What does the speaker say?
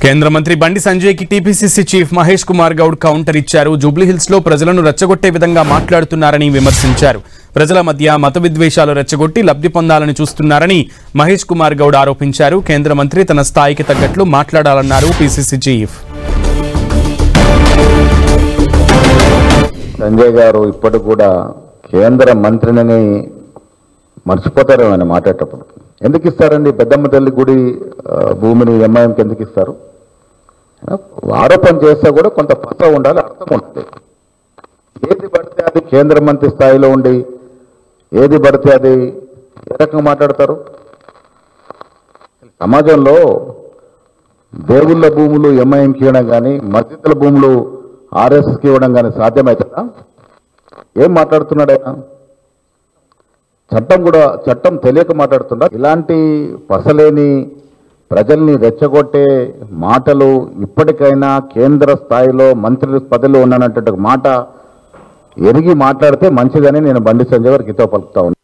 కేంద్ర మంత్రి బండి సంజయ్ కి TPCC chief Mahesh Kumar Goud counter ఇచ్చారు. జూబ్లీహిల్స్ లో ప్రజలను రెచ్చగొట్టే విధంగా మాట్లాడుతున్నారని విమర్శించారు. ప్రజల మధ్య మత విద్వేషాలు రెచ్చగొట్టి లబ్ధి పొందాలని చూస్తున్నారని మహేష్ కుమార్ గౌడ్ ఆరోపించారు. కేంద్ర మంత్రి తన స్థాయికి తగ్గట్లు మాట్లాడాలన్నారు పీసీసీ చీఫ్. సంజయ్ గారు ఇప్పటికి కూడా కేంద్ర మంత్రిని మర్చిపోతారేమని మాట్లాడేటప్పుడు. ఎందుకు ఇస్తారండి పెద్దమ్మ తల్లి గుడి భూమిని ఎంఐఎంకి ఎందుకు ఇస్తారు? ఆరోపణ చేస్తే కూడా కొంత పస ఉండాలి, అర్థం ఉండాలి. ఏది పడితే అది కేంద్ర మంత్రి స్థాయిలో ఉండి ఏది పడితే అది ఏ రకంగా మాట్లాడతారు? సమాజంలో దేవుళ్ళ భూములు ఎంఐఎంకి ఇవ్వడం కానీ మస్జిద్ల భూములు ఆర్ఎస్ఎస్కి ఇవ్వడం కానీ సాధ్యమవుతుందా? ఏం మాట్లాడుతున్నాడు ఆయన? చట్టం తెలియక మాట్లాడుతున్నా. ఇలాంటి పసలేని ప్రజల్ని రెచ్చగొట్టే మాటలు ఇప్పటికైనా కేంద్ర స్థాయిలో మంత్రి పదవిలో ఉన్నటువంటి మాట ఎరిగి మాట్లాడితే మంచిదని నేను బండి సంజయ్ గారికి హితవు పలుకుతా ఉన్నాను.